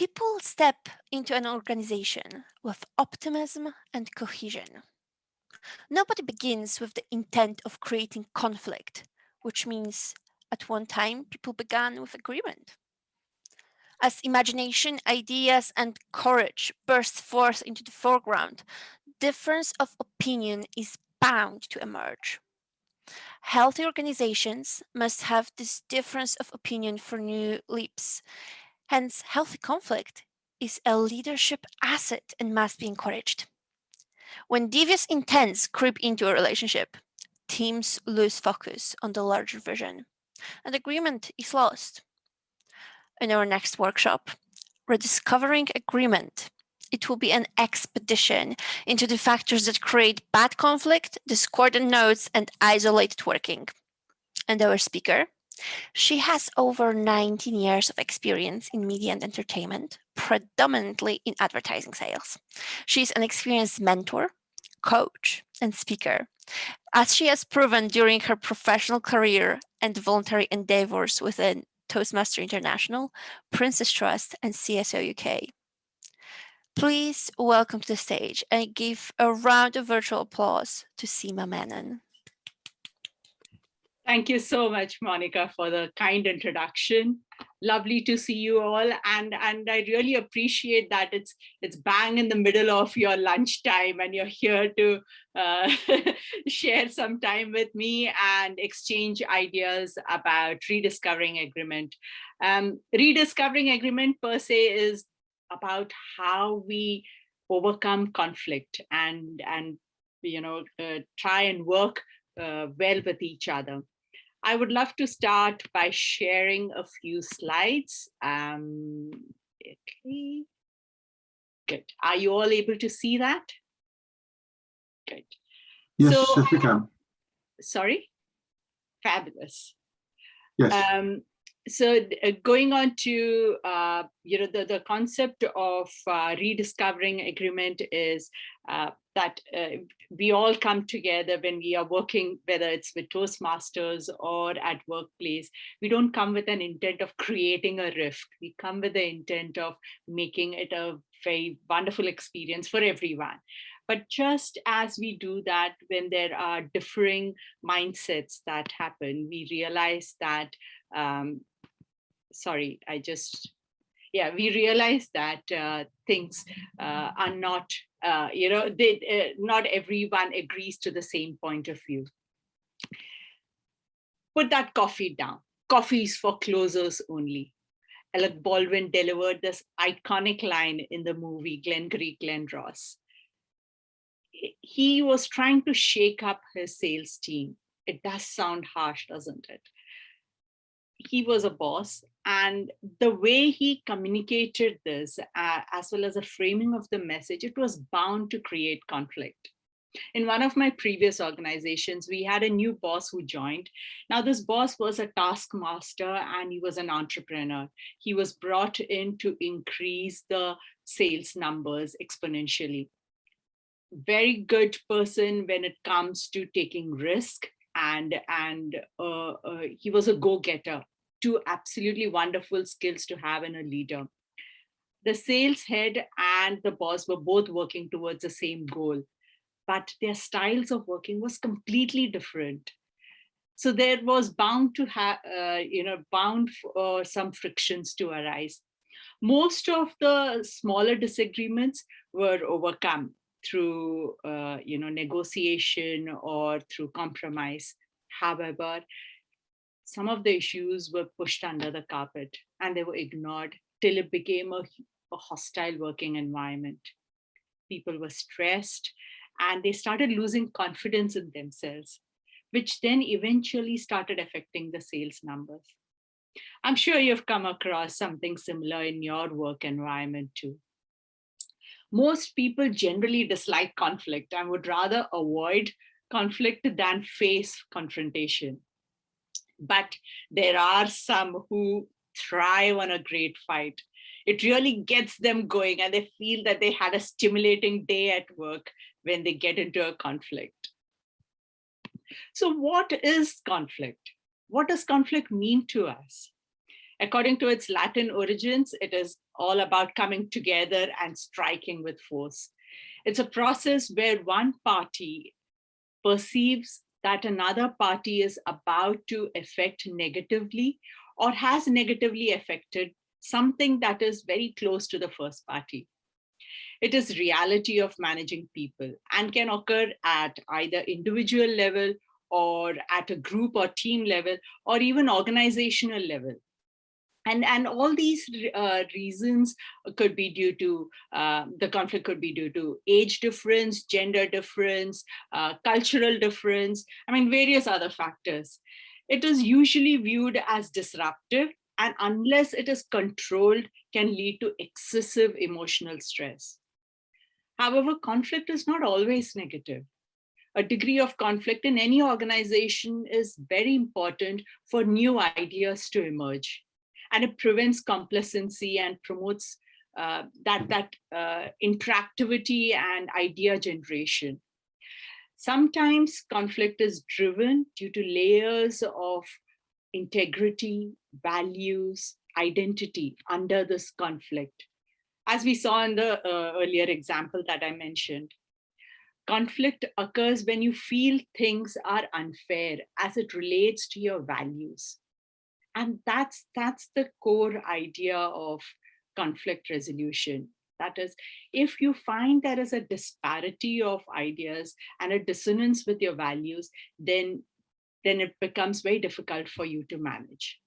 People step into an organization with optimism and cohesion. Nobody begins with the intent of creating conflict, which means at one time people began with agreement. As imagination, ideas, and courage burst forth into the foreground, difference of opinion is bound to emerge. Healthy organizations must have this difference of opinion for new leaps. Hence, healthy conflict is a leadership asset and must be encouraged. When devious intents creep into a relationship, teams lose focus on the larger vision, and agreement is lost. In our next workshop, Rediscovering Agreement, it will be an expedition into the factors that create bad conflict, discordant notes, and isolated working. And our speaker, she has over 19 years of experience in media and entertainment, predominantly in advertising sales. She's an experienced mentor, coach, and speaker, as she has proven during her professional career and voluntary endeavors within Toastmasters International, Princess Trust, and CSO UK. Please welcome to the stage and give a round of virtual applause to Seema Menon. Thank you so much, Monica, for the kind introduction. Lovely to see you all, and I really appreciate that it's bang in the middle of your lunchtime, and you're here to share some time with me and exchange ideas about rediscovering agreement. Rediscovering agreement per se is about how we overcome conflict and try and work well with each other. I would love to start by sharing a few slides. Okay. Good. Are you all able to see that? Good. Yes, yes, we can. Sorry? Fabulous. Yes. So going on to the concept of rediscovering agreement is that we all come together when we are working, whether it's with Toastmasters or at workplace. We don't come with an intent of creating a rift. We come with the intent of making it a very wonderful experience for everyone. But just as we do that, when there are differing mindsets that happen, we realize that we realize that things are not, not everyone agrees to the same point of view. Put that coffee down. Coffee is for closers only. Alec Baldwin delivered this iconic line in the movie Glengarry Glen Ross. He was trying to shake up his sales team. It does sound harsh, doesn't it? He was a boss, and the way he communicated this, as well as the framing of the message, it was bound to create conflict. In one of my previous organizations, we had a new boss who joined. Now, this boss was a taskmaster and he was an entrepreneur. He was brought in to increase the sales numbers exponentially. Very good person when it comes to taking risk, and he was a go-getter. Two absolutely wonderful skills to have in a leader. The sales head and the boss were both working towards the same goal, but their styles of working was completely different. So there was bound to have, for some frictions to arise. Most of the smaller disagreements were overcome through, negotiation or through compromise. However, some of the issues were pushed under the carpet and they were ignored till it became a hostile working environment. People were stressed and they started losing confidence in themselves, which then eventually started affecting the sales numbers. I'm sure you've come across something similar in your work environment too. Most people generally dislike conflict and would rather avoid conflict than face confrontation. But there are some who thrive on a great fight. It really gets them going and they feel that they had a stimulating day at work when they get into a conflict. So what is conflict? What does conflict mean to us? According to its Latin origins, it is all about coming together and striking with force. It's a process where one party perceives that another party is about to affect negatively or has negatively affected something that is very close to the first party. It is reality of managing people and can occur at either individual level or at a group or team level or even organizational level. And all these reasons could be due to, the conflict could be due to age difference, gender difference, cultural difference, I mean, various other factors. It is usually viewed as disruptive, and unless it is controlled, can lead to excessive emotional stress. However, conflict is not always negative. A degree of conflict in any organization is very important for new ideas to emerge. And it prevents complacency and promotes interactivity and idea generation. Sometimes conflict is driven due to layers of integrity, values, identity under this conflict. As we saw in the earlier example that I mentioned, conflict occurs when you feel things are unfair as it relates to your values. And that's the core idea of conflict resolution. That is, if you find there is a disparity of ideas and a dissonance with your values, then it becomes very difficult for you to manage.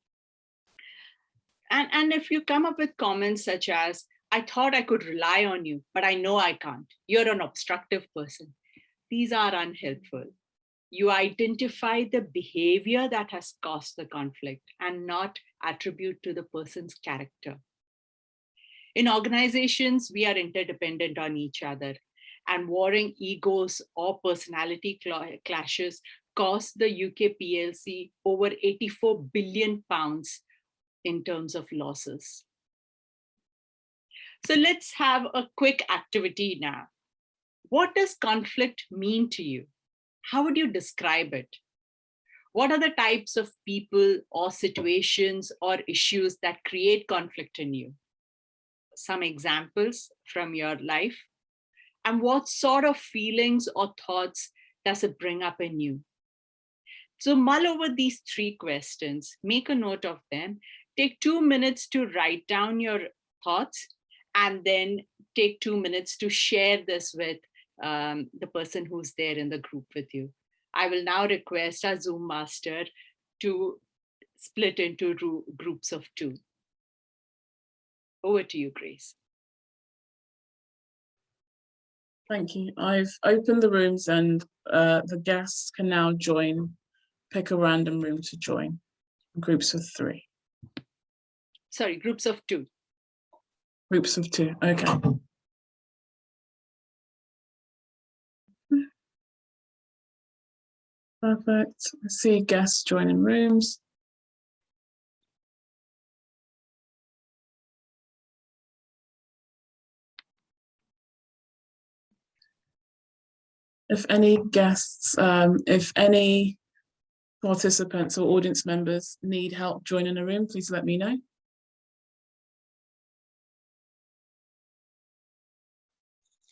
And if you come up with comments such as, I thought I could rely on you, but I know I can't. You're an obstructive person. These are unhelpful. You identify the behavior that has caused the conflict and not attribute to the person's character. In organizations, we are interdependent on each other, and warring egos or personality clashes cost the UK PLC over £84 billion in terms of losses. So let's have a quick activity now. What does conflict mean to you? How would you describe it? What are the types of people or situations or issues that create conflict in you? Some examples from your life. And what sort of feelings or thoughts does it bring up in you? So mull over these 3 questions, make a note of them, take 2 minutes to write down your thoughts, and then take 2 minutes to share this with the person who's there in the group with you. I will now request our Zoom master to split into groups of 2. Over to you, Grace. Thank you. I've opened the rooms and the guests can now join. Pick a random room to join. Groups of 3. Sorry, groups of 2. Groups of 2, okay. Perfect. I see guests joining rooms. If any guests, if any participants or audience members need help joining a room, please let me know.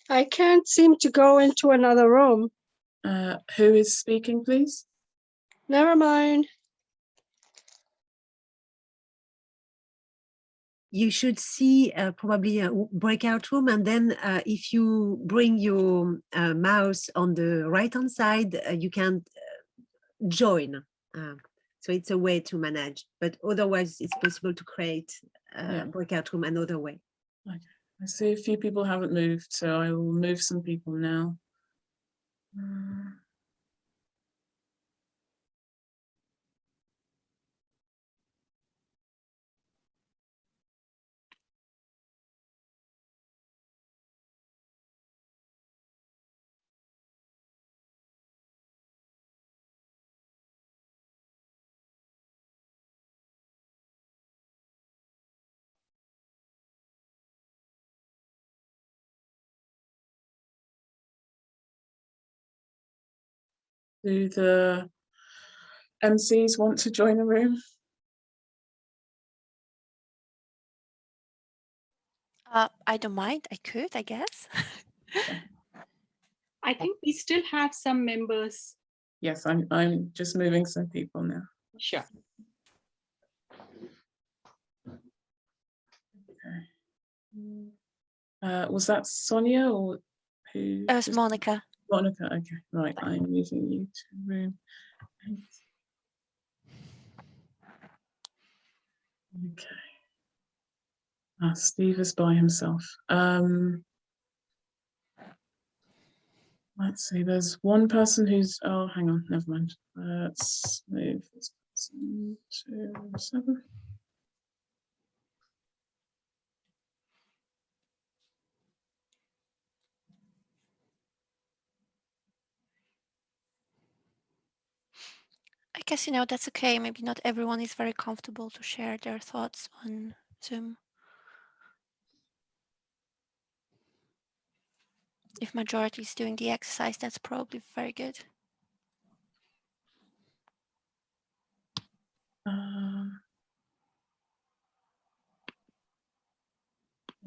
I can't seem to go into another room. Who is speaking, please? Never mind. You should see probably a breakout room, and then if you bring your mouse on the right-hand side, you can join. So it's a way to manage, but otherwise it's possible to create a breakout room another way. Okay. I see a few people haven't moved, so I will move some people now. Do the MCs want to join a room? I don't mind. I could, I guess. I think we still have some members. Yes, I'm just moving some people now. Sure. Okay. Was that Sonia or who? It was Monica. Monica. Okay, right. I'm moving you to room 8. Okay. Steve is by himself. Let's see, there's one person who's, oh, hang on, never mind. Let's move this person to 7. I guess, that's okay. Maybe not everyone is very comfortable to share their thoughts on Zoom. If majority is doing the exercise, that's probably very good.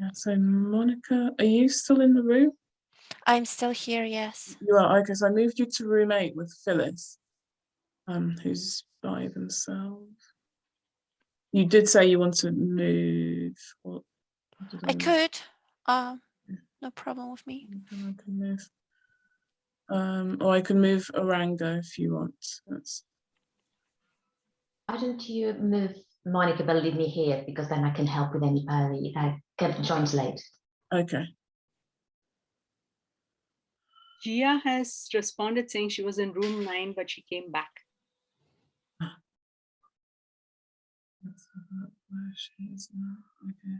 Yeah, so Monica, are you still in the room? I'm still here, yes. You are, okay, so I moved you to room 8 with Phyllis, who's by themselves. You did say you want to move. What did I could. No problem with me. I can move. Or I can move Orango if you want. Why don't you move Monica but leave me here, because then I can help with any if I joins late. Okay. Gia has responded saying she was in room 9, but she came back. Let's have a look where she is now. Okay.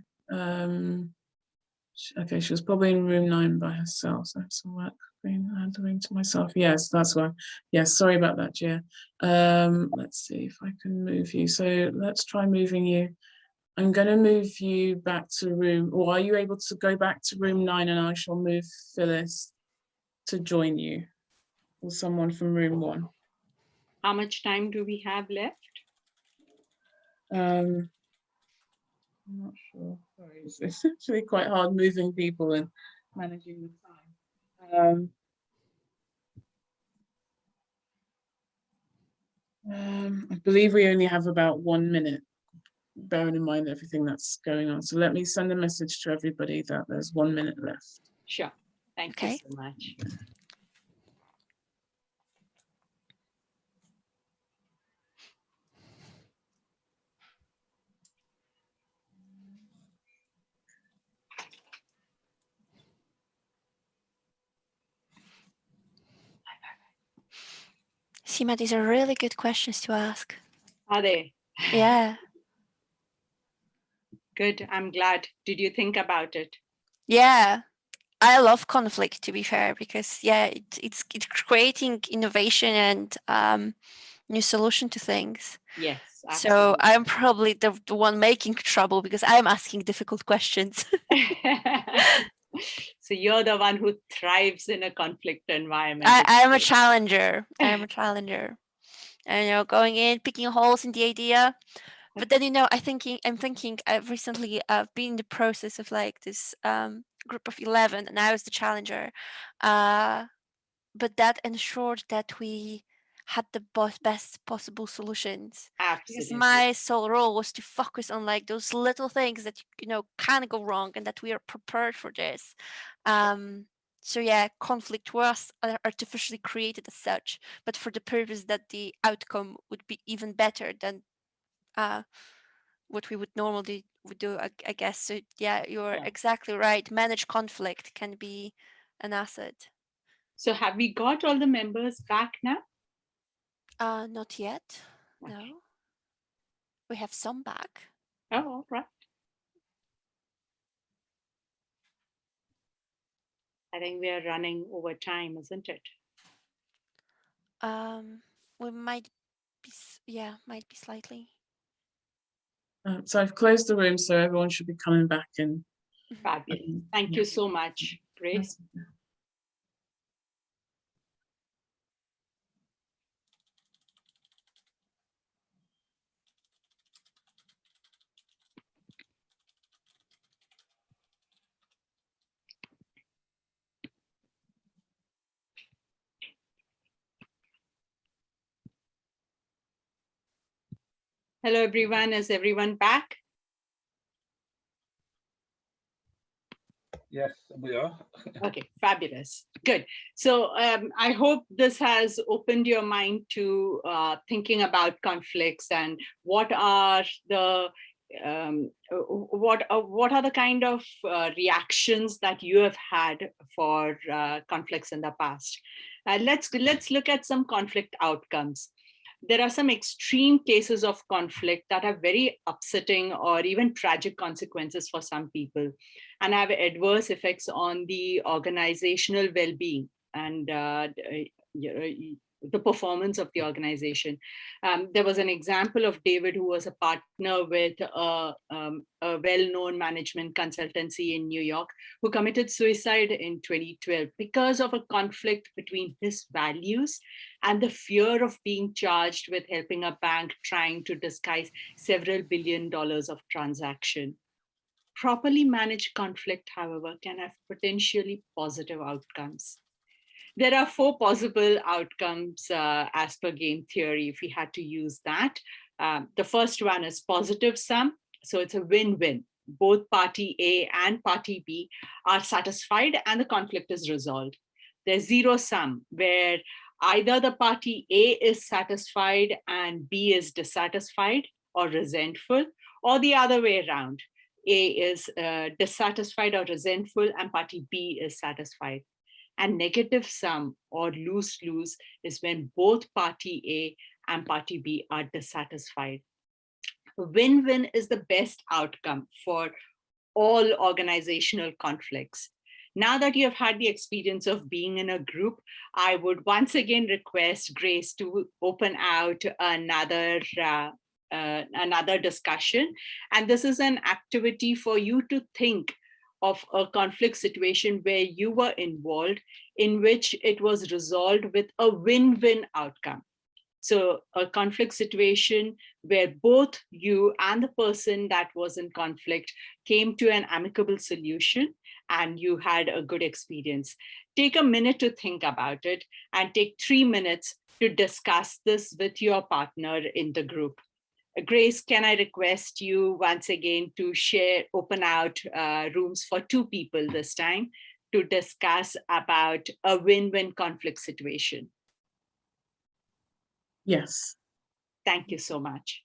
Okay, she was probably in room 9 by herself. So I have some work doing to myself. Yes, that's why. Yes, sorry about that, Gia. Let's see if I can move you. So let's try moving you. I'm going to move you back to room, or are you able to go back to room 9 and I shall move Phyllis to join you, or someone from room 1. How much time do we have left? I'm not sure. Sorry, it's actually quite hard moving people and managing the time. I believe we only have about 1 minute, bearing in mind everything that's going on. So let me send a message to everybody that there's 1 minute left. Sure. Thank you so much. Seema, these are really good questions to ask. Are they? Yeah. Good. I'm glad. Did you think about it? Yeah. I love conflict, to be fair, because it's creating innovation and new solution to things. Yes, absolutely. So I'm probably the one making trouble because I'm asking difficult questions. So you're the one who thrives in a conflict environment. I am a challenger. I am a challenger. And going in, picking holes in the idea. But then I'm thinking I've recently been in the process of like this group of 11, and I was the challenger. But that ensured that we had the best possible solutions. Absolutely. Because my sole role was to focus on like those little things that can go wrong, and that we are prepared for this. So yeah, conflict was artificially created as such, but for the purpose that the outcome would be even better than what we would normally do, I guess. So yeah, you're exactly right. Manage conflict can be an asset. So have we got all the members back now? Not yet. Okay. No. We have some back. Oh, all right. I think we are running over time, isn't it? We might be slightly. So I've closed the room, so everyone should be coming back in. Fabulous. Thank you so much, Grace. Hello, everyone. Is everyone back? Yes, we are. Okay, fabulous. Good. So I hope this has opened your mind to thinking about conflicts and what are the what are the kind of reactions that you have had for conflicts in the past. Let's look at some conflict outcomes. There are some extreme cases of conflict that have very upsetting or even tragic consequences for some people and have adverse effects on the organizational well-being and the performance of the organization. There was an example of David, who was a partner with a well-known management consultancy in New York, who committed suicide in 2012 because of a conflict between his values and the fear of being charged with helping a bank trying to disguise several $1 billion of transaction. Properly managed conflict, however, can have potentially positive outcomes. There are 4 possible outcomes as per game theory, if we had to use that. The first one is positive sum. So it's a win-win. Both party A and party B are satisfied and the conflict is resolved. There's zero sum, where either the party A is satisfied and B is dissatisfied or resentful, or the other way around. A is dissatisfied or resentful and party B is satisfied. And negative sum or lose-lose is when both party A and party B are dissatisfied. Win-win is the best outcome for all organizational conflicts. Now that you have had the experience of being in a group, I would once again request Grace to open out another discussion. And this is an activity for you to think of a conflict situation where you were involved, in which it was resolved with a win-win outcome. So a conflict situation where both you and the person that was in conflict came to an amicable solution and you had a good experience. Take a minute to think about it and take 3 minutes to discuss this with your partner in the group. Grace, can I request you once again to open out rooms for 2 people this time to discuss about a win-win conflict situation? Yes. Thank you so much.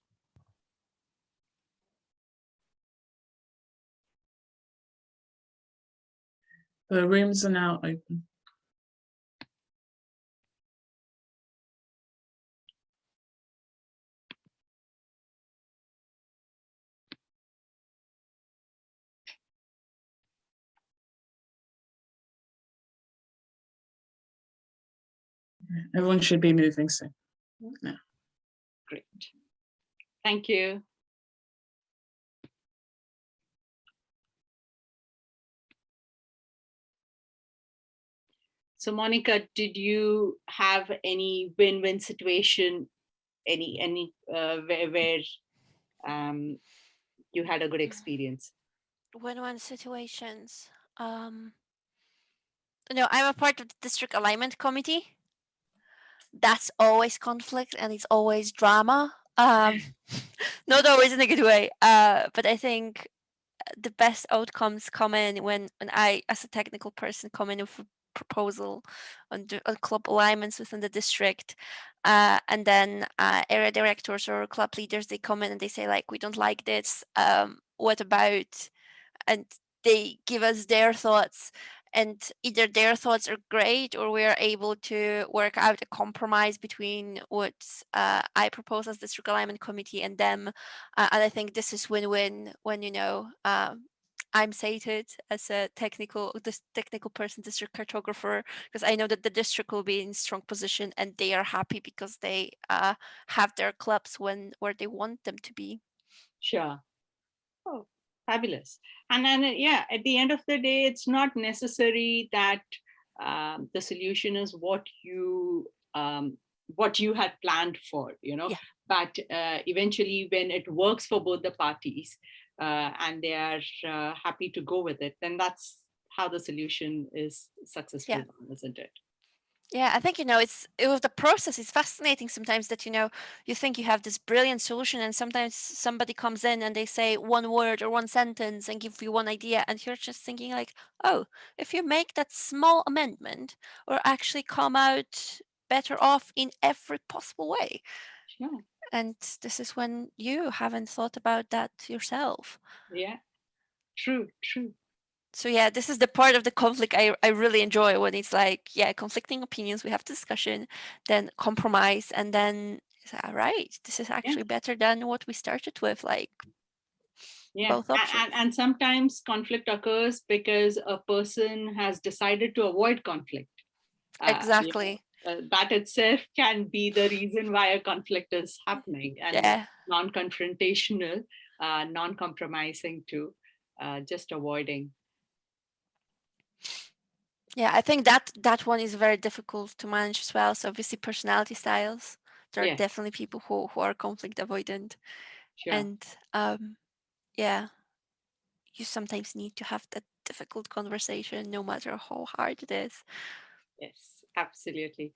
The rooms are now open. Everyone should be moving soon. Yeah. Great. Thank you. So Monica, did you have any win-win situation, where you had a good experience? Win-win situations. No, I'm a part of the district alignment committee. That's always conflict and it's always drama. Not always in a good way. But I think the best outcomes come in when I, as a technical person, come in with a proposal on club alignments within the district, and then area directors or club leaders, they come in and they say, like, we don't like this. What about? And they give us their thoughts, and either their thoughts are great or we are able to work out a compromise between what I propose as district alignment committee and them. And I think this is win-win when, I'm sated as a technical person, district cartographer, because I know that the district will be in strong position and they are happy because they have their clubs where they want them to be. Sure. Oh, fabulous. And then, yeah, at the end of the day, it's not necessary that the solution is what you had planned for, Yeah. but eventually when it works for both the parties and they are happy to go with it, then that's how the solution is successful, Yeah. isn't it? Yeah, I think, the process is fascinating sometimes that, you think you have this brilliant solution and sometimes somebody comes in and they say one word or one sentence and give you one idea and you're just thinking like, oh, if you make that small amendment or actually come out better off in every possible way. Sure. And this is when you haven't thought about that yourself. Yeah, true. So yeah, this is the part of the conflict I really enjoy, when it's like, yeah, conflicting opinions, we have discussion, then compromise, and then all right, this is actually better than what we started with, like both options. And sometimes conflict occurs because a person has decided to avoid conflict. Exactly. That itself can be the reason why a conflict is happening, and non-confrontational, non-compromising too, just avoiding. Yeah, I think that one is very difficult to manage as well. So obviously personality styles. There are definitely people who are conflict avoidant. Sure. And you sometimes need to have that difficult conversation no matter how hard it is. Yes, absolutely.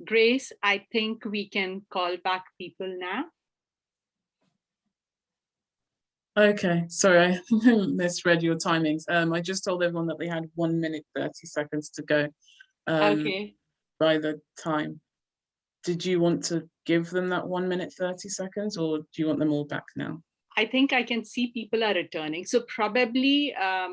Grace, I think we can call back people now. Okay, sorry, I misread your timings. I just told everyone that they had 1 minute 30 seconds to go by the time. Did you want to give them that 1 minute 30 seconds, or do you want them all back now? I think I can see people are returning. So probably a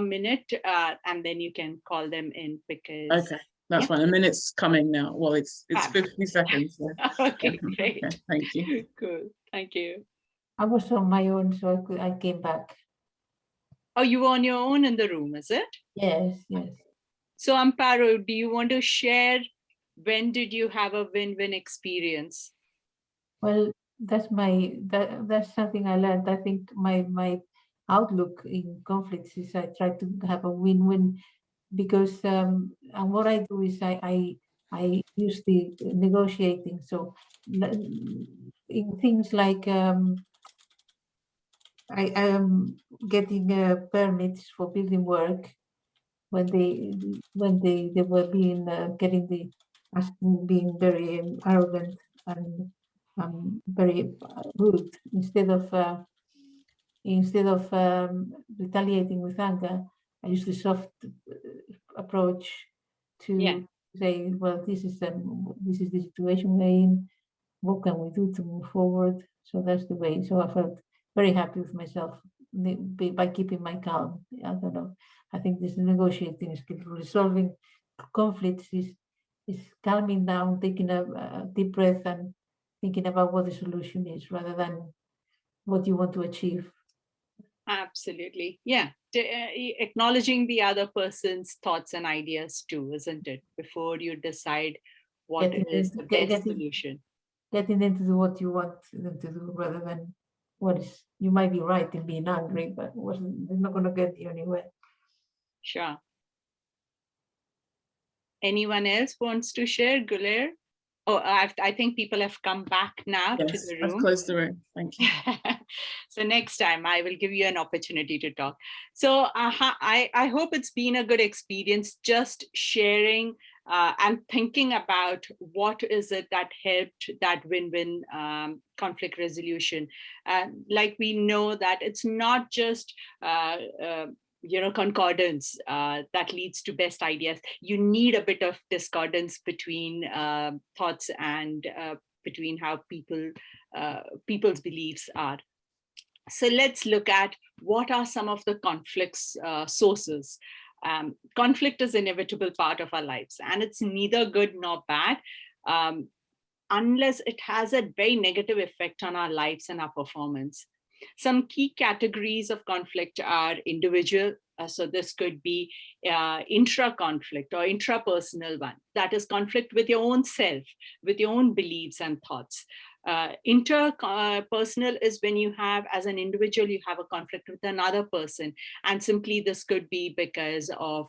minute, and then you can call them in because. Okay, that's fine. A minute's coming now. Well, it's 50 seconds. So. Okay, great. Okay, thank you. Cool, thank you. I was on my own, so I came back. Oh, you were on your own in the room, is it? Yes. So Amparo, do you want to share, when did you have a win-win experience? Well, that's something I learned. I think my outlook in conflicts is I try to have a win-win, because and what I do is I use the negotiating. So in things like I am getting permits for building work, when they were being being very arrogant and very rude. Instead of retaliating with anger, I use the soft approach to say, well, this is the situation we're in. What can we do to move forward? So that's the way. So I felt very happy with myself by keeping my calm. I don't know. I think this negotiating skill, resolving conflicts, is calming down, taking a deep breath, and thinking about what the solution is rather than what you want to achieve. Absolutely. Yeah. Acknowledging the other person's thoughts and ideas too, isn't it? Before you decide what is the best solution. Getting them to do what you want them to do rather than what is. You might be right in being angry, but it's not going to get you anywhere. Sure. Anyone else wants to share, Guler? Oh, I think people have come back now to the room. I've closed the room. Thank you. So next time I will give you an opportunity to talk. So I hope it's been a good experience just sharing and thinking about what is it that helped that win-win conflict resolution. Like we know that it's not just concordance that leads to best ideas. You need a bit of discordance between thoughts and between how people's beliefs are. So let's look at what are some of the conflicts sources. Conflict is an inevitable part of our lives, and it's neither good nor bad unless it has a very negative effect on our lives and our performance. Some key categories of conflict are individual. So this could be intra-conflict or intrapersonal one. That is conflict with your own self, with your own beliefs and thoughts. Interpersonal is when you have, as an individual, you have a conflict with another person. And simply this could be because of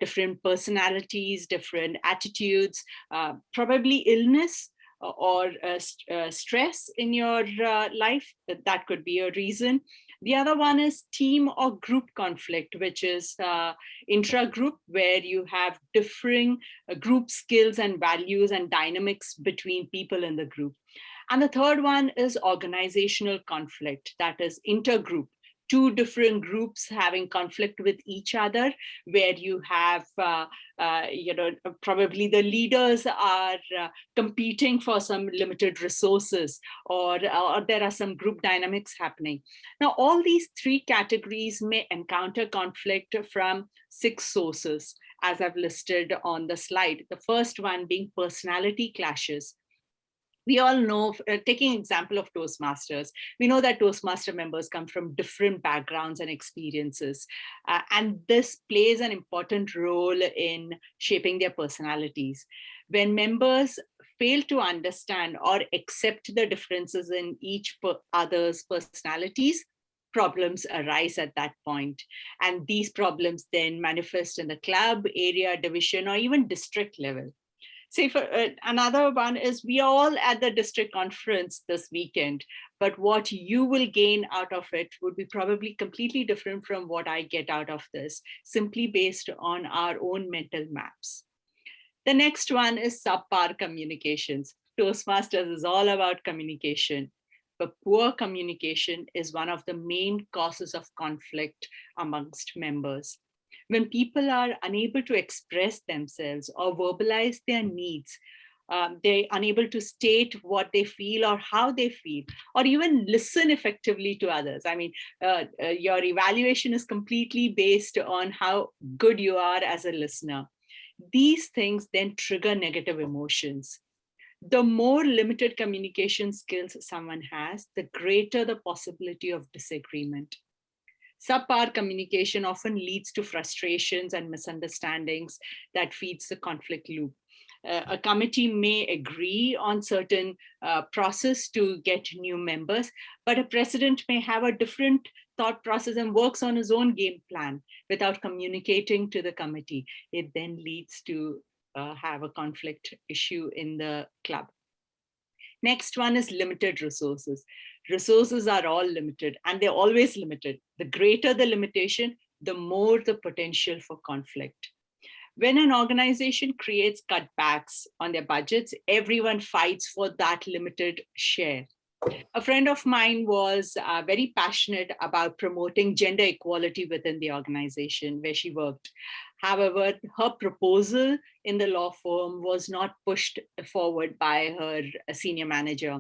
different personalities, different attitudes, probably illness. or stress in your life. That could be a reason. The other one is team or group conflict, which is intra-group, where you have differing group skills and values and dynamics between people in the group. And the third one is organizational conflict, that is intergroup. Two different groups having conflict with each other, where you have, probably the leaders are competing for some limited resources, or there are some group dynamics happening. Now, all these three categories may encounter conflict from 6 sources, as I've listed on the slide. The first one being personality clashes. We all know, taking example of Toastmasters, we know that Toastmaster members come from different backgrounds and experiences. And this plays an important role in shaping their personalities. When members fail to understand or accept the differences in each other's personalities, problems arise at that point. And these problems then manifest in the club, area, division, or even district level. Say for another one is, we are all at the district conference this weekend, but what you will gain out of it would be probably completely different from what I get out of this, simply based on our own mental maps. The next one is subpar communications. Toastmasters is all about communication, but poor communication is one of the main causes of conflict amongst members. When people are unable to express themselves or verbalize their needs, they're unable to state what they feel or how they feel, or even listen effectively to others. I mean, your evaluation is completely based on how good you are as a listener. These things then trigger negative emotions. The more limited communication skills someone has, the greater the possibility of disagreement. Subpar communication often leads to frustrations and misunderstandings that feeds the conflict loop. A committee may agree on certain process to get new members, but a president may have a different thought process and works on his own game plan without communicating to the committee. It then leads to have a conflict issue in the club. Next one is limited resources. Resources are all limited, and they're always limited. The greater the limitation, the more the potential for conflict. When an organization creates cutbacks on their budgets, everyone fights for that limited share. A friend of mine was very passionate about promoting gender equality within the organization where she worked. However, her proposal in the law firm was not pushed forward by her senior manager.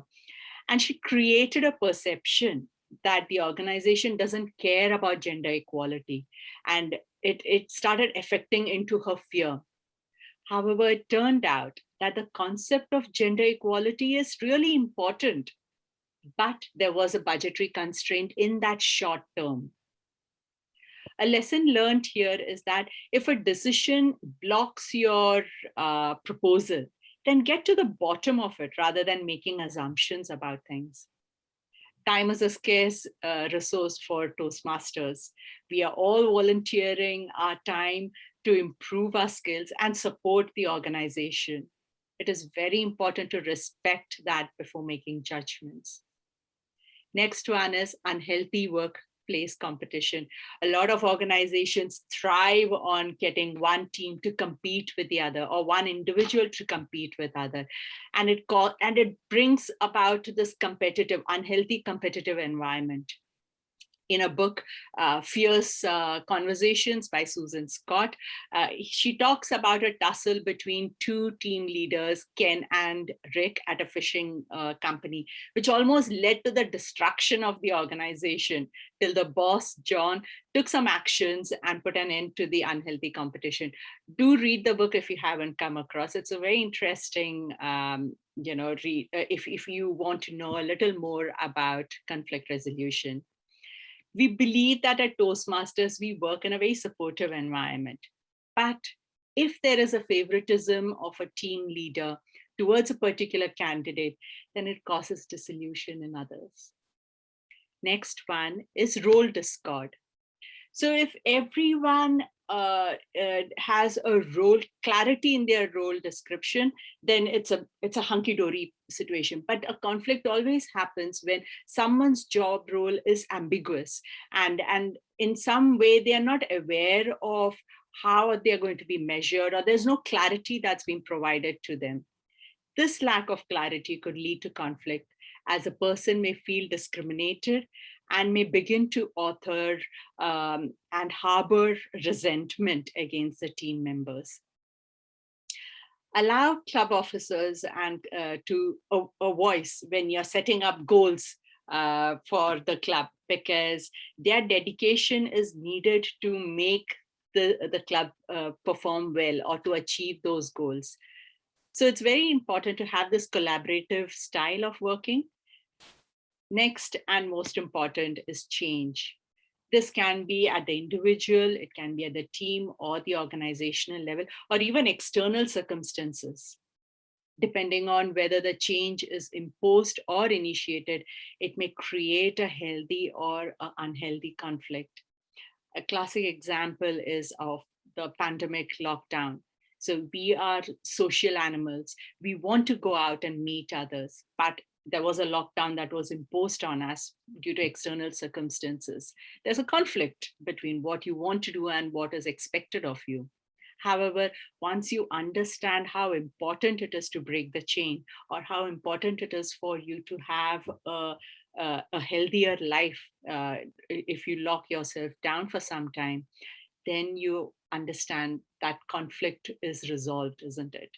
And she created a perception that the organization doesn't care about gender equality. And it started affecting into her fear. However, it turned out that the concept of gender equality is really important, but there was a budgetary constraint in that short term. A lesson learned here is that if a decision blocks your proposal, then get to the bottom of it rather than making assumptions about things. Time is a scarce resource for Toastmasters. We are all volunteering our time to improve our skills and support the organization. It is very important to respect that before making judgments. Next one is unhealthy workplace competition. A lot of organizations thrive on getting one team to compete with the other, or one individual to compete with other. And it brings about this unhealthy competitive environment. In a book, Fierce Conversations by Susan Scott, she talks about a tussle between two team leaders, Ken and Rick, at a fishing company, which almost led to the destruction of the organization till the boss, John, took some actions and put an end to the unhealthy competition. Do read the book if you haven't come across. It's a very interesting read if you want to know a little more about conflict resolution. We believe that at Toastmasters, we work in a very supportive environment. But if there is a favoritism of a team leader towards a particular candidate, then it causes disillusion in others. Next one is role discord. So if everyone has a role clarity in their role description, then it's a hunky-dory situation. But a conflict always happens when someone's job role is ambiguous, and in some way they are not aware of how they are going to be measured, or there's no clarity that's been provided to them. This lack of clarity could lead to conflict, as a person may feel discriminated and may begin to author and harbor resentment against the team members. Allow club officers and to a voice when you're setting up goals for the club, because their dedication is needed to make the club perform well or to achieve those goals. So it's very important to have this collaborative style of working. Next and most important is change. This can be at the individual, it can be at the team or the organizational level, or even external circumstances. Depending on whether the change is imposed or initiated, it may create a healthy or an unhealthy conflict. A classic example is of the pandemic lockdown. So we are social animals. We want to go out and meet others, but there was a lockdown that was imposed on us due to external circumstances. There's a conflict between what you want to do and what is expected of you. However, once you understand how important it is to break the chain, or how important it is for you to have a healthier life, if you lock yourself down for some time, then you understand that conflict is resolved, isn't it?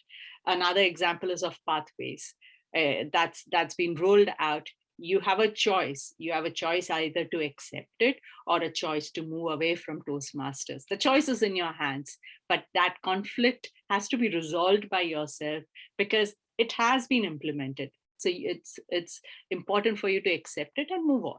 Another example is of pathways. That's been rolled out. You have a choice. You have a choice either to accept it or a choice to move away from Toastmasters. The choice is in your hands, but that conflict has to be resolved by yourself because it has been implemented. So it's important for you to accept it and move on.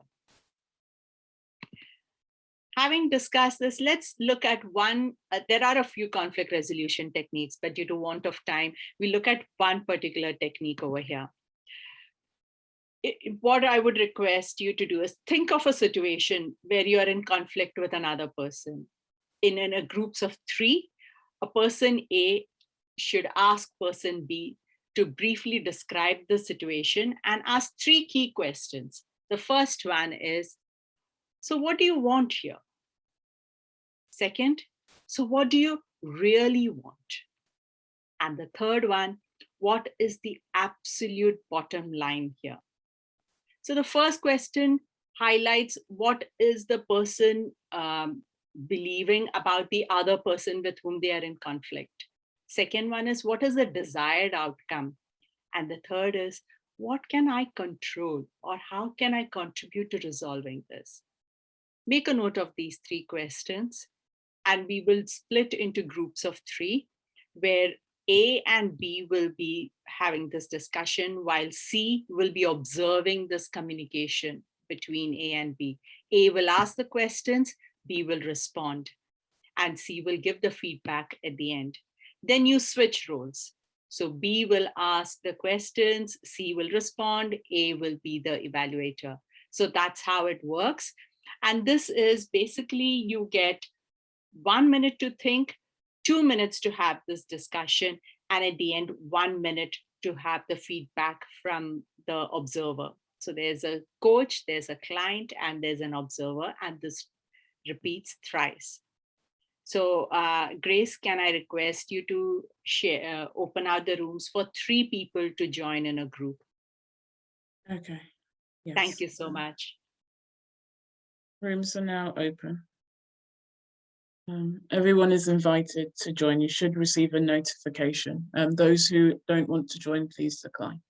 Having discussed this, let's look at one. There are a few conflict resolution techniques, but due to want of time, we look at one particular technique over here. What I would request you to do is think of a situation where you are in conflict with another person. In a groups of 3, a person A should ask person B to briefly describe the situation and ask 3 key questions. The first one is, so what do you want here? Second, so what do you really want? And the third one, what is the absolute bottom line here? So the first question highlights what is the person believing about the other person with whom they are in conflict. Second one is, what is the desired outcome? And the third is, what can I control, or how can I contribute to resolving this? Make a note of these 3 questions, and we will split into groups of 3, where A and B will be having this discussion, while C will be observing this communication between A and B. A will ask the questions, B will respond, and C will give the feedback at the end. Then you switch roles. So B will ask the questions, C will respond, A will be the evaluator. So that's how it works. And this is basically, you get 1 minute to think, 2 minutes to have this discussion, and at the end, 1 minute to have the feedback from the observer. So there's a coach, there's a client, and there's an observer, and this repeats thrice. So Grace, can I request you to share, open out the rooms for 3 people to join in a group? Okay. Yes. Thank you so much. Rooms are now open. Everyone is invited to join. You should receive a notification. Those who don't want to join, please decline.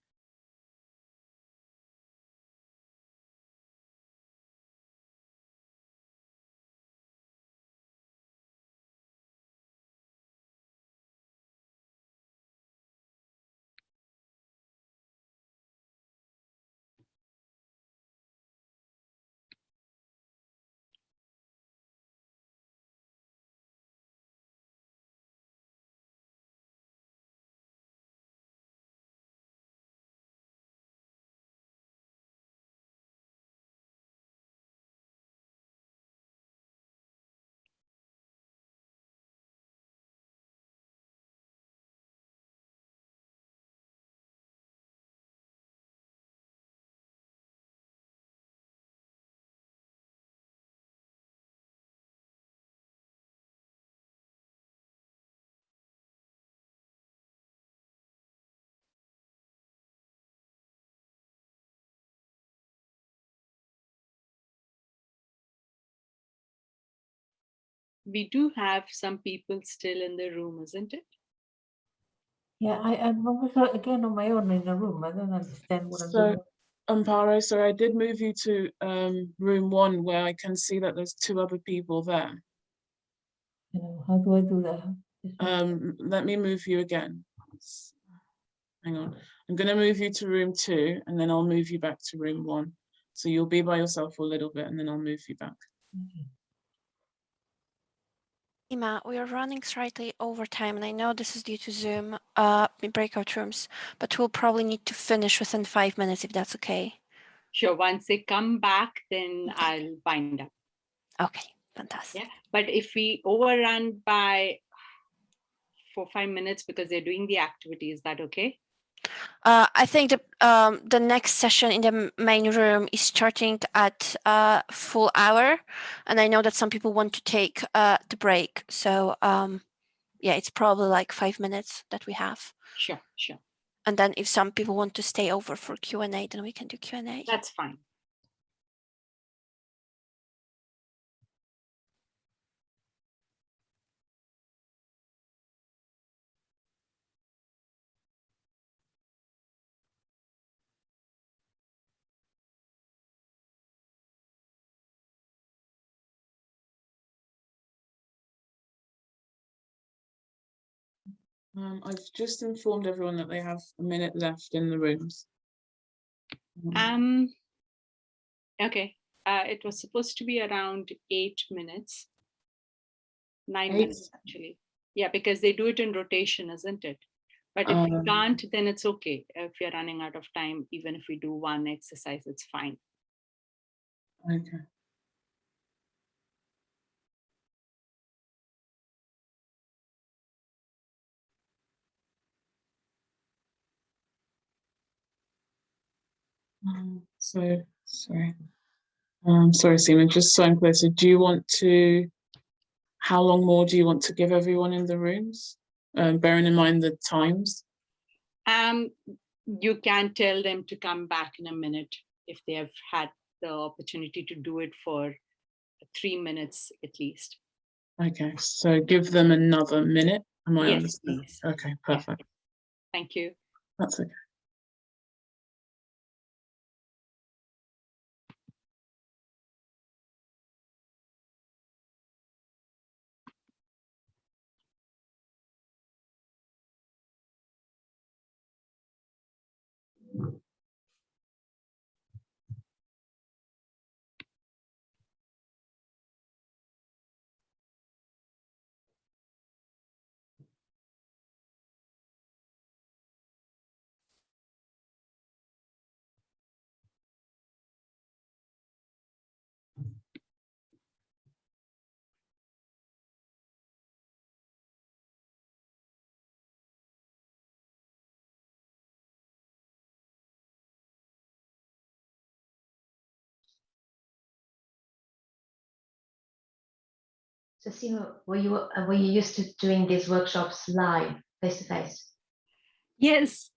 we do have some people still in the room, isn't it? Yeah, I'm almost again on my own in the room. I don't understand what I'm doing. So, Amparo, so I did move you to room 1 where I can see that there's 2 other people there. You know, how do I do that? Let me move you again. Hang on. I'm going to move you to room 2 and then I'll move you back to room 1. So you'll be by yourself for a little bit and then I'll move you back. Okay. Seema, we are running slightly over time, and I know this is due to Zoom breakout rooms, but we'll probably need to finish within 5 minutes if that's okay. Sure, once they come back, then I'll wind up. Okay, fantastic. Yeah, but if we overrun by 4 or 5 minutes because they're doing the activity, is that okay? I think the next session in the main room is starting at full hour, and I know that some people want to take the break. So yeah, it's probably like 5 minutes that we have. Sure, sure. And then if some people want to stay over for Q&A, then we can do Q&A. That's fine. I've just informed everyone that they have a minute left in the rooms. Okay. It was supposed to be around 8 minutes. 9 8? minutes, actually. Yeah, because they do it in rotation, isn't it? But if we can't, then it's okay. If you're running out of time, even if we do one exercise, it's fine. Okay. Sorry. Sorry, Seema, just so I'm clear. So do you want to, how long more do you want to give everyone in the rooms? Bearing in mind the times. You can tell them to come back in a minute if they have had the opportunity to do it for 3 minutes at least. Okay, so give them another minute. Am I Yes, understanding? please. Okay, perfect. Thank you. That's okay. So Seema, were you used to doing these workshops live, face to face? Yes,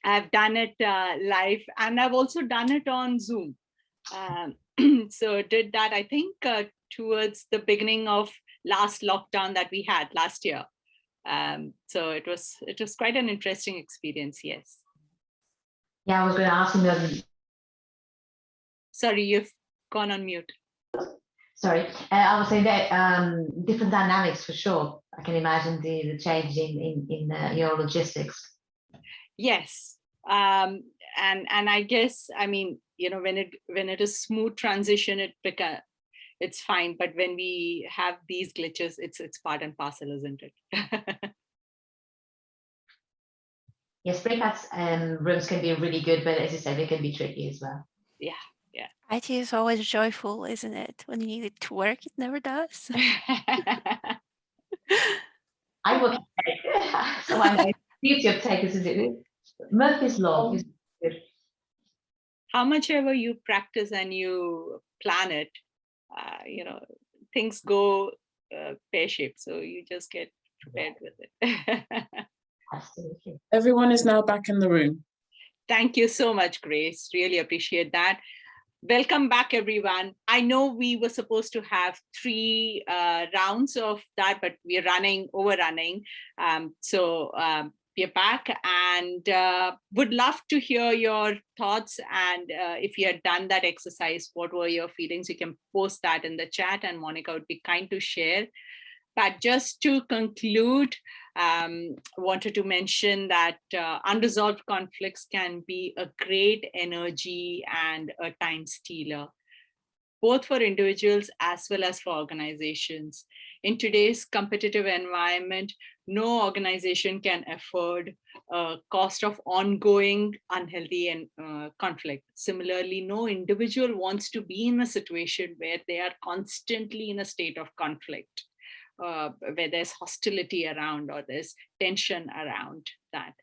I've done it live, and I've also done it on Zoom. So did that, I think, towards the beginning of last lockdown that we had last year. So it was quite an interesting experience. Yes. Yeah, I was going to ask you. Sorry, you've gone on mute. Sorry, I was saying that different dynamics for sure. I can imagine the change in your logistics. Yes, and I guess, I mean, you know, when it is smooth transition, it's fine. But when we have these glitches, it's part and parcel, isn't it? Yes, breakouts rooms can be really good, but as you said, they can be tricky as well. Yeah, yeah. IT is always joyful, isn't it? When you need it to work, it never does. I work in tech, so I know beauty of tech is Murphy's law is good. How much ever you practice and you plan it, you know, things go pear-shaped. So you just get prepared with it. Absolutely. Everyone is now back in the room. Thank you so much, Grace. Really appreciate that. welcome back, everyone. I know we were supposed to have 3 rounds of that, but we're overrunning. So we're back, and would love to hear your thoughts. And if you had done that exercise, what were your feelings? You can post that in the chat, and Monica would be kind to share. But just to conclude, wanted to mention that unresolved conflicts can be a great energy and a time stealer, both for individuals as well as for organizations. In today's competitive environment, no organization can afford a cost of ongoing unhealthy and conflict. Similarly, no individual wants to be in a situation where they are constantly in a state of conflict. Where there's hostility around or there's tension around that.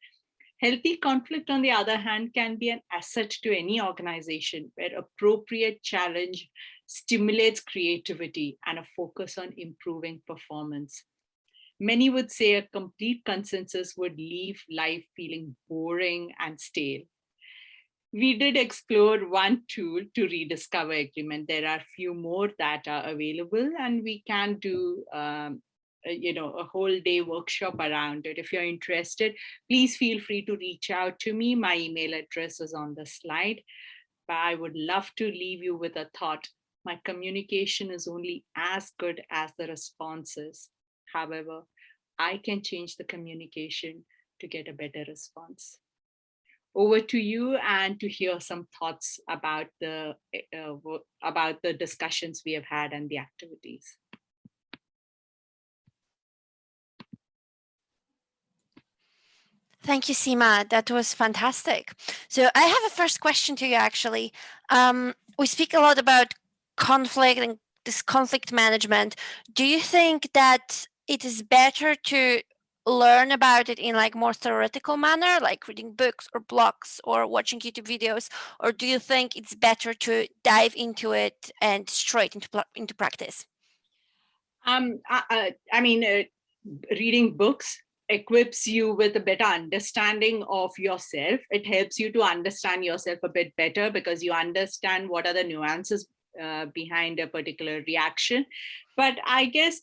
Healthy conflict, on the other hand, can be an asset to any organization where appropriate challenge stimulates creativity and a focus on improving performance. Many would say a complete consensus would leave life feeling boring and stale. We did explore one tool to rediscover agreement. There are a few more that are available, and we can do a whole day workshop around it. If you're interested, please feel free to reach out to me. My email address is on the slide. But I would love to leave you with a thought. My communication is only as good as the responses. However, I can change the communication to get a better response. Over to you, and to hear some thoughts about the discussions we have had and the activities. Thank you, Seema. That was fantastic. So I have a first question to you, actually. We speak a lot about conflict and this conflict management. Do you think that it is better to learn about it in like more theoretical manner, like reading books or blogs or watching YouTube videos, or do you think it's better to dive into it and straight into practice? Reading books equips you with a better understanding of yourself. It helps you to understand yourself a bit better because you understand what are the nuances behind a particular reaction. But I guess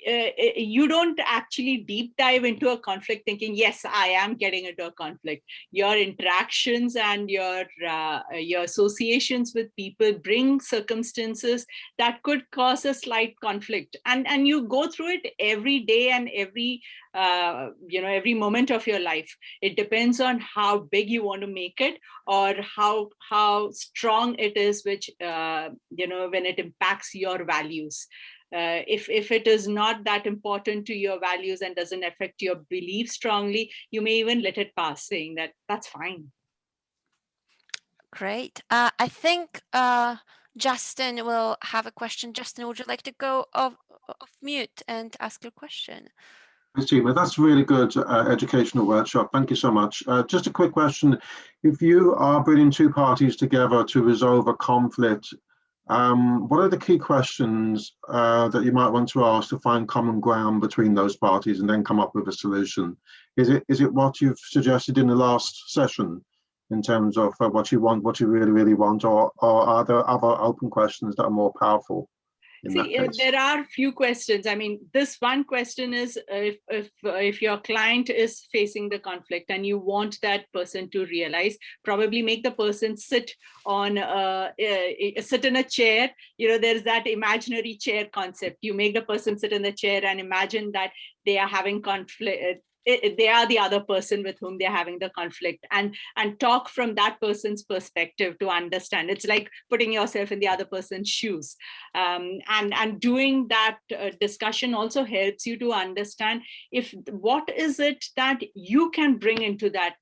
you don't actually deep dive into a conflict thinking, yes, I am getting into a conflict. Your interactions and your associations with people bring circumstances that could cause a slight conflict, and you go through it every day and every moment of your life. It depends on how big you want to make it, or how strong it is, which when it impacts your values. If it is not that important to your values and doesn't affect your belief strongly, you may even let it pass, saying that that's fine. Great. I think Justin will have a question. Justin, would you like to go off mute and ask your question? Seema, that's a really good educational workshop. Thank you so much. Just a quick question. If you are bringing 2 parties together to resolve a conflict, what are the key questions that you might want to ask to find common ground between those parties and then come up with a solution? Is it what you've suggested in the last session in terms of what you want, what you really, really want, or are there other open questions that are more powerful? There are a few questions. I mean, this one question is if your client is facing the conflict and you want that person to realize, probably make the person sit in a chair. There's that imaginary chair concept. You make the person sit in the chair and imagine that they are having conflict. They are the other person with whom they're having the conflict, and talk from that person's perspective to understand. It's like putting yourself in the other person's shoes, and doing that discussion also helps you to understand what is it that you can bring into that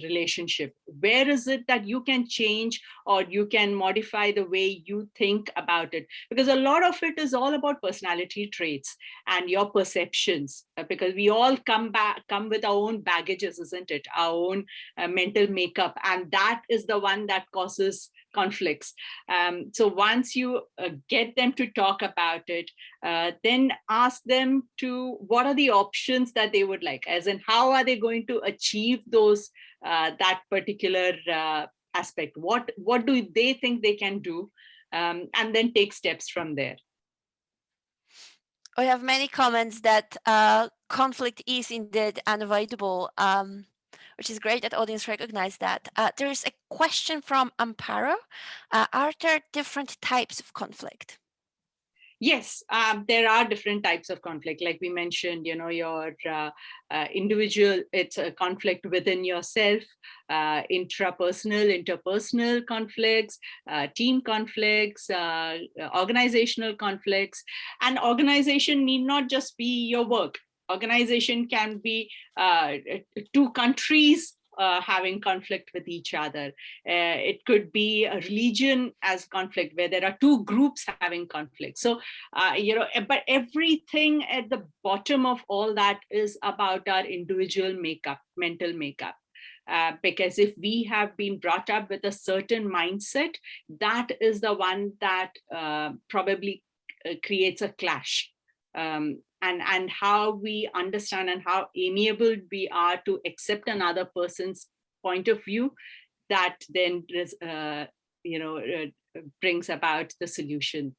relationship. Where is it that you can change or you can modify the way you think about it, because a lot of it is all about personality traits and your perceptions, because we all come with our own baggages, isn't it? Our own mental makeup, and that is the one that causes conflicts. So once you get them to talk about it, then ask them to what are the options that they would like, as in how are they going to achieve those that particular aspect. What do they think they can do? And then take steps from there. We have many comments that conflict is indeed unavoidable, which is great that audience recognize that. There is a question from Amparo. Are there different types of conflict? Yes, there are different types of conflict. Like we mentioned, your individual, it's a conflict within yourself, interpersonal conflicts, team conflicts, organizational conflicts. And organization need not just be your work. Organization can be two countries having conflict with each other. It could be a religion as conflict, where there are two groups having conflict. So, but everything at the bottom of all that is about our individual makeup, mental makeup. Because if we have been brought up with a certain mindset, that is the one that probably creates a clash. And how we understand and how amiable we are to accept another person's point of view, that then brings about the solution.